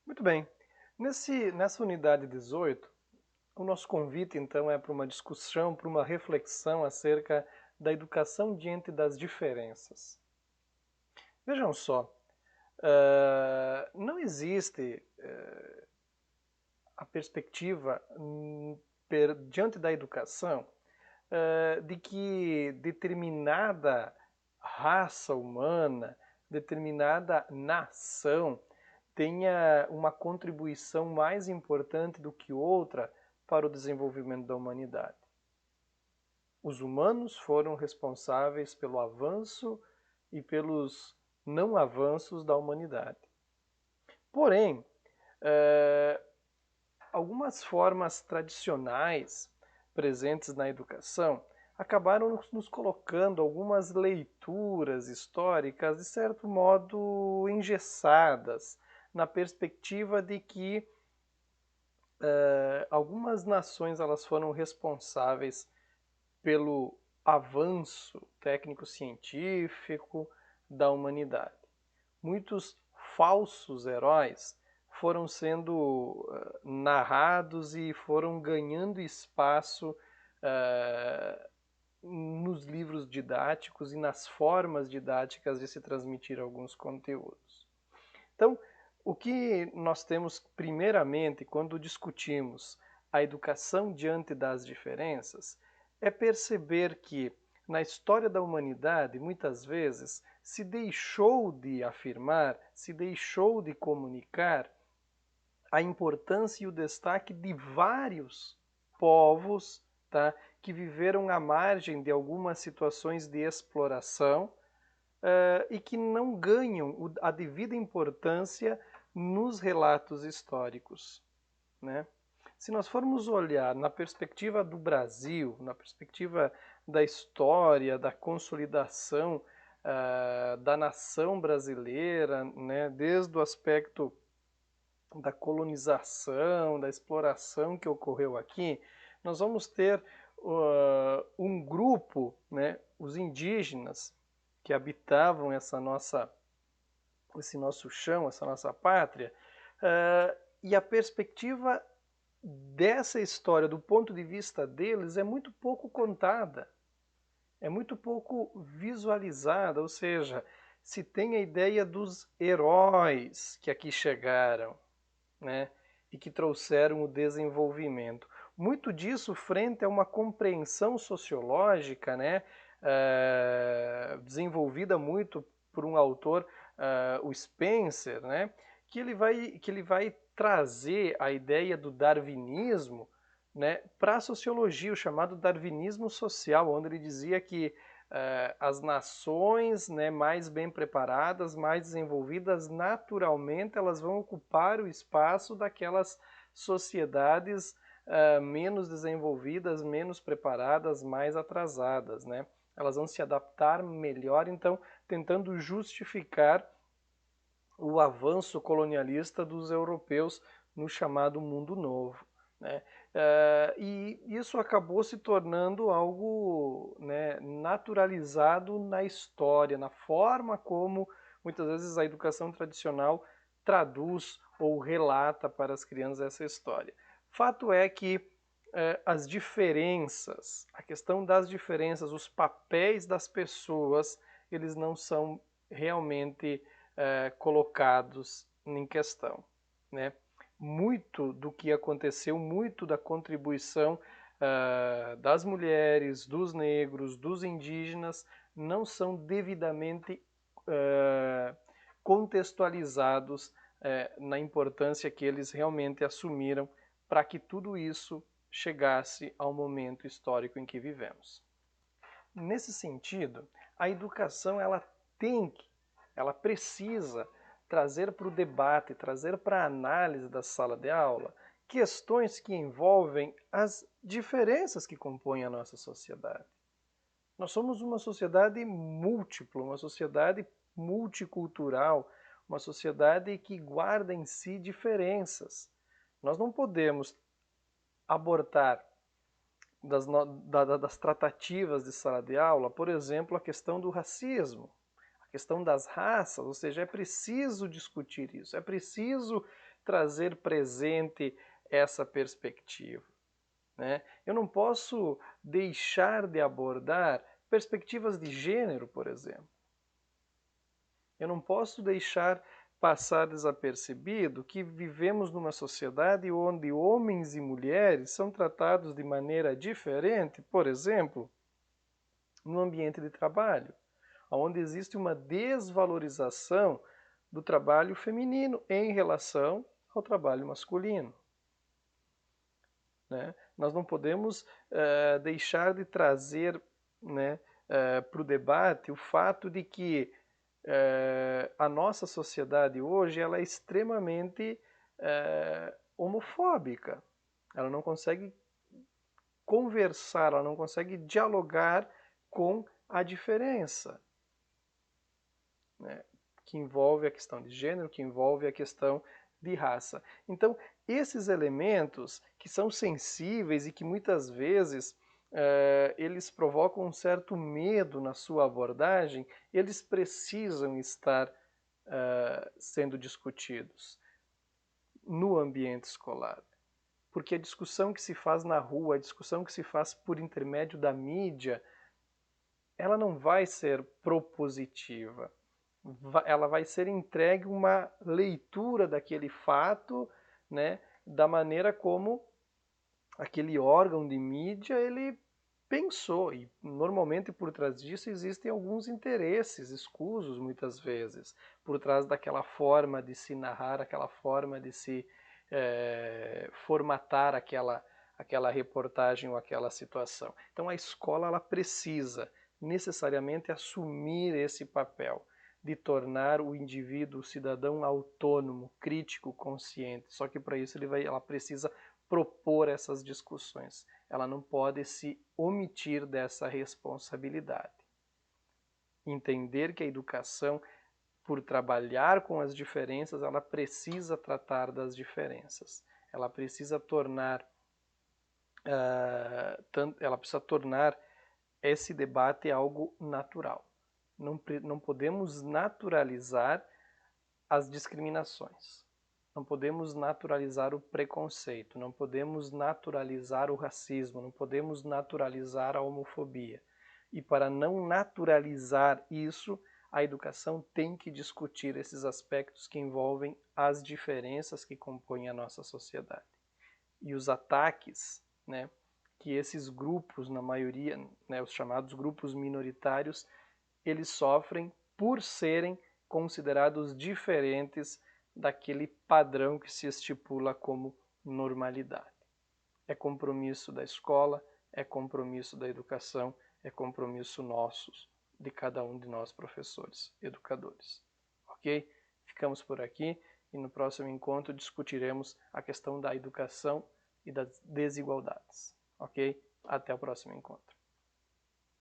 Muito bem. Nessa unidade 18, o nosso convite então é para uma discussão, para uma reflexão acerca da educação diante das diferenças. Vejam só, não existe a perspectiva diante da educação de que determinada raça humana, determinada nação tenha uma contribuição mais importante do que outra para o desenvolvimento da humanidade. Os humanos foram responsáveis pelo avanço e pelos não avanços da humanidade. Porém, eh, algumas formas tradicionais presentes na educação acabaram nos colocando algumas leituras históricas, de certo modo, engessadas, na perspectiva de que algumas nações elas foram responsáveis pelo avanço técnico-científico da humanidade. Muitos falsos heróis foram sendo narrados e foram ganhando espaço nos livros didáticos e nas formas didáticas de se transmitir alguns conteúdos. Então, o que nós temos primeiramente quando discutimos a educação diante das diferenças é perceber que na história da humanidade, muitas vezes, se deixou de afirmar, se deixou de comunicar a importância e o destaque de vários povos, tá, que viveram à margem de algumas situações de exploração e que não ganham a devida importância nos relatos históricos, né? Se nós formos olhar na perspectiva do Brasil, na perspectiva da história, da consolidação da nação brasileira, né, desde o aspecto da colonização, da exploração que ocorreu aqui, nós vamos ter um grupo, né, os indígenas, que habitavam esse nosso chão, essa nossa pátria, e a perspectiva dessa história, do ponto de vista deles, é muito pouco contada, é muito pouco visualizada, ou seja, se tem a ideia dos heróis que aqui chegaram, né, e que trouxeram o desenvolvimento. Muito disso frente a uma compreensão sociológica, né, desenvolvida muito por um autor, o Spencer, né, que ele vai trazer a ideia do darwinismo, né, para a sociologia, o chamado darwinismo social, onde ele dizia que as nações, né, mais bem preparadas, mais desenvolvidas, naturalmente elas vão ocupar o espaço daquelas sociedades menos desenvolvidas, menos preparadas, mais atrasadas, né? Elas vão se adaptar melhor, então tentando justificar o avanço colonialista dos europeus no chamado Mundo Novo, né? E isso acabou se tornando algo, né, naturalizado na história, na forma como muitas vezes a educação tradicional traduz ou relata para as crianças essa história. Fato é que as diferenças, a questão das diferenças, os papéis das pessoas, eles não são realmente colocados em questão, né? Muito do que aconteceu, muito da contribuição das mulheres, dos negros, dos indígenas, não são devidamente contextualizados na importância que eles realmente assumiram para que tudo isso chegasse ao momento histórico em que vivemos. Nesse sentido, a educação ela precisa trazer para o debate, trazer para a análise da sala de aula questões que envolvem as diferenças que compõem a nossa sociedade. Nós somos uma sociedade múltipla, uma sociedade multicultural, uma sociedade que guarda em si diferenças. Nós não podemos abortar das tratativas de sala de aula, por exemplo, a questão do racismo, a a questão das raças, ou seja, é preciso discutir isso, é preciso trazer presente essa perspectiva, né? Eu não posso deixar de abordar perspectivas de gênero, por exemplo. Eu não posso deixar passar desapercebido que vivemos numa sociedade onde homens e mulheres são tratados de maneira diferente, por exemplo, no ambiente de trabalho, onde existe uma desvalorização do trabalho feminino em relação ao trabalho masculino, né? Nós não podemos deixar de trazer, né, para o debate o fato de que a nossa sociedade hoje ela é extremamente homofóbica. Ela não consegue conversar, ela não consegue dialogar com a diferença, né, que envolve a questão de gênero, que envolve a questão de raça. Então, esses elementos que são sensíveis e que muitas vezes eles provocam um certo medo na sua abordagem, eles precisam estar sendo discutidos no ambiente escolar. Porque a discussão que se faz na rua, a discussão que se faz por intermédio da mídia, ela não vai ser propositiva. Ela vai ser entregue uma leitura daquele fato, né, da maneira como aquele órgão de mídia ele pensou, e normalmente por trás disso existem alguns interesses escusos muitas vezes, por trás daquela forma de se narrar, aquela forma de se formatar aquela reportagem ou aquela situação. Então a escola ela precisa necessariamente assumir esse papel de tornar o indivíduo, o cidadão autônomo, crítico, consciente. Só que para isso ela precisa propor essas discussões. Ela não pode se omitir dessa responsabilidade. Entender que a educação, por trabalhar com as diferenças, ela precisa tratar das diferenças. Ela precisa tornar esse debate algo natural. Não podemos naturalizar as discriminações. Não podemos naturalizar o preconceito, não podemos naturalizar o racismo, não podemos naturalizar a homofobia. E para não naturalizar isso, a educação tem que discutir esses aspectos que envolvem as diferenças que compõem a nossa sociedade. E os ataques, né, que esses grupos, na maioria, né, os chamados grupos minoritários, eles sofrem por serem considerados diferentes daquele padrão que se estipula como normalidade. É compromisso da escola, é compromisso da educação, é compromisso nosso, de cada um de nós professores, educadores. Ok? Ficamos por aqui e no próximo encontro discutiremos a questão da educação e das desigualdades. Ok? Até o próximo encontro.